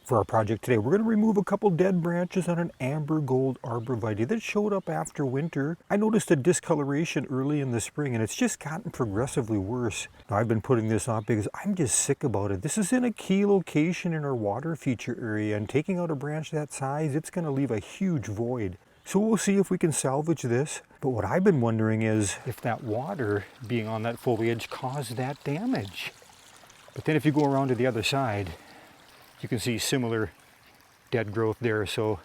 For our project today, we're going to remove a couple dead branches on an Amber Gold Arborvitae that showed up after winter. I noticed a discoloration early in the spring and it's just gotten progressively worse. Now, I've been putting this off because I'm just sick about it. This is in a key location in our water feature area, and taking out a branch that size, it's going to leave a huge void. So we'll see if we can salvage this. But what I've been wondering is if that water being on that foliage caused that damage. But then if you go around to the other side, you can see similar dead growth there. So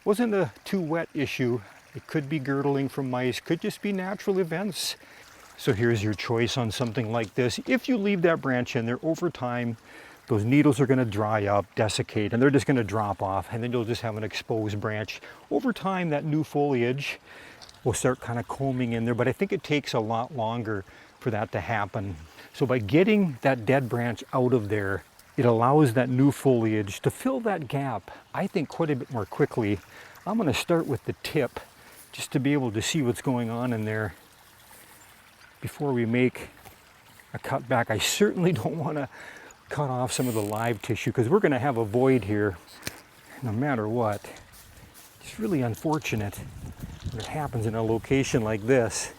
wasn't a too wet issue. It could be girdling from mice, could just be natural events. So here's your choice on something like this. If you leave that branch in there, over time, those needles are going to dry up, desiccate, and they're just going to drop off, and then you'll just have an exposed branch. Over time, that new foliage will start kind of combing in there, but I think it takes a lot longer for that to happen. So by getting that dead branch out of there, it allows that new foliage to fill that gap, I think, quite a bit more quickly. I'm going to start with the tip just to be able to see what's going on in there before we make a cut back. I certainly don't want to cut off some of the live tissue because we're going to have a void here no matter what. It's really unfortunate when it happens in a location like this.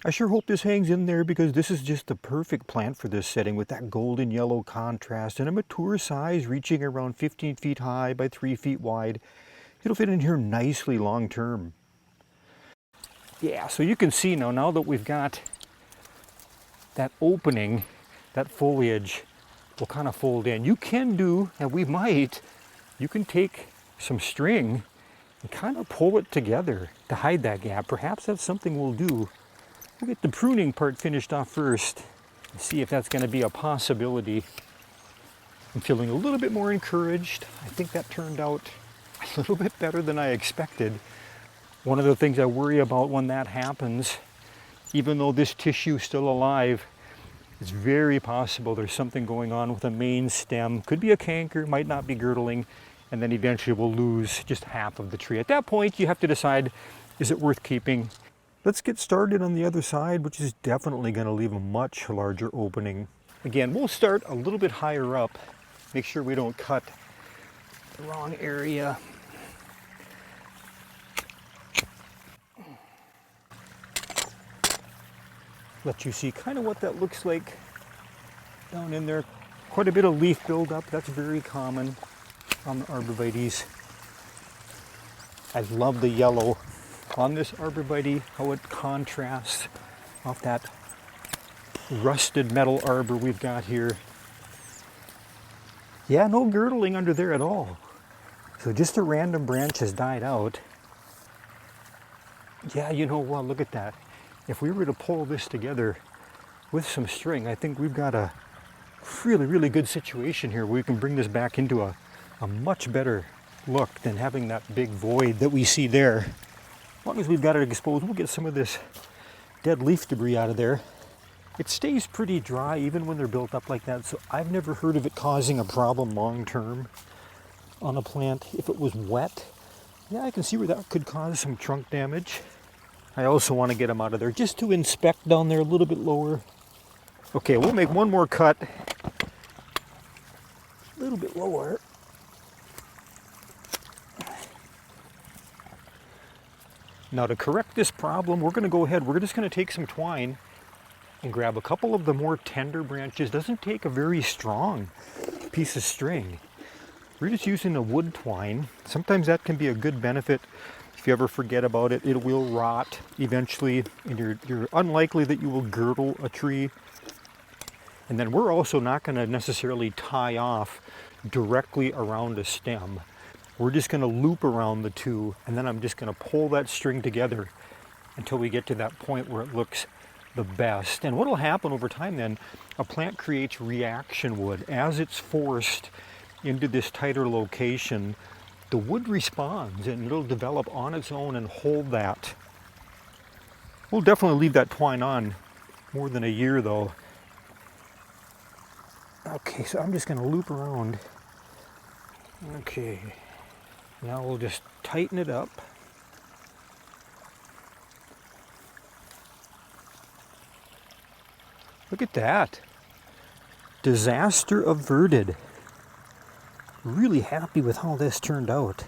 I sure hope this hangs in there because this is just the perfect plant for this setting with that golden yellow contrast and a mature size reaching around 15 feet high by 3 feet wide. It'll fit in here nicely long term. Yeah, so you can see now that we've got that opening, that foliage will kind of fold in. You can do, and we might, you can take some string and kind of pull it together to hide that gap. Perhaps that's something we'll do. We'll get the pruning part finished off first and see if that's going to be a possibility. I'm feeling a little bit more encouraged. I think that turned out a little bit better than I expected. One of the things I worry about when that happens, even though this tissue is still alive, it's very possible there's something going on with the main stem. Could be a canker, might not be girdling, and then eventually we'll lose just half of the tree. At that point, you have to decide, is it worth keeping? Let's get started on the other side, which is definitely going to leave a much larger opening. Again, we'll start a little bit higher up. Make sure we don't cut the wrong area. Let you see kind of what that looks like down in there. Quite a bit of leaf buildup. That's very common on the arborvitaes. I love the yellow on this arborvitae, how it contrasts off that rusted metal arbor we've got here. Yeah, no girdling under there at all. So just a random branch has died out. Yeah, you know what, look at that. If we were to pull this together with some string, I think we've got a really, really good situation here where we can bring this back into a much better look than having that big void that we see there. As long as we've got it exposed, we'll get some of this dead leaf debris out of there. It stays pretty dry even when they're built up like that, so I've never heard of it causing a problem long term on a plant. If it was wet, yeah, I can see where that could cause some trunk damage. I also want to get them out of there just to inspect down there a little bit lower. Okay, we'll make one more cut a little bit lower. Now to correct this problem, we're going to go ahead, we're just going to take some twine and grab a couple of the more tender branches. Doesn't take a very strong piece of string. We're just using a wood twine. Sometimes that can be a good benefit. If you ever forget about it, it will rot eventually, and you're unlikely that you will girdle a tree. And then we're also not going to necessarily tie off directly around a stem. We're just going to loop around the two, and then I'm just going to pull that string together until we get to that point where it looks the best. And what will happen over time then, a plant creates reaction wood. As it's forced into this tighter location, the wood responds and it'll develop on its own and hold that. We'll definitely leave that twine on more than a year though. Okay, so I'm just going to loop around. Okay. Now we'll just tighten it up. Look at that. Disaster averted. Really happy with how this turned out,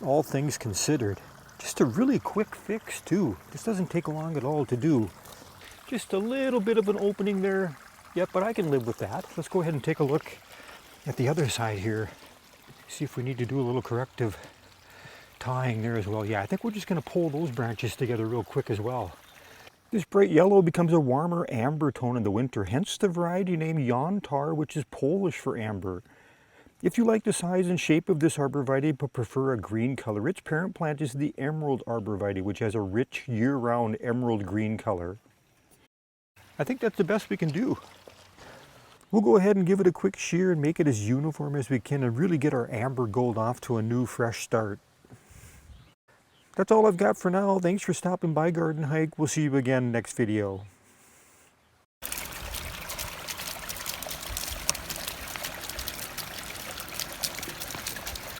all things considered. Just a really quick fix too. This doesn't take long at all to do. Just a little bit of an opening there. Yep, but I can live with that. Let's go ahead and take a look at the other side here. See if we need to do a little corrective tying there as well. Yeah, I think we're just going to pull those branches together real quick as well. This bright yellow becomes a warmer amber tone in the winter, hence the variety name Jantar, which is Polish for amber. If you like the size and shape of this arborvitae but prefer a green color, its parent plant is the emerald arborvitae, which has a rich year-round emerald green color. I think that's the best we can do. We'll go ahead and give it a quick shear and make it as uniform as we can and really get our amber gold off to a new fresh start. That's all I've got for now. Thanks for stopping by Garden Hike. We'll see you again next video.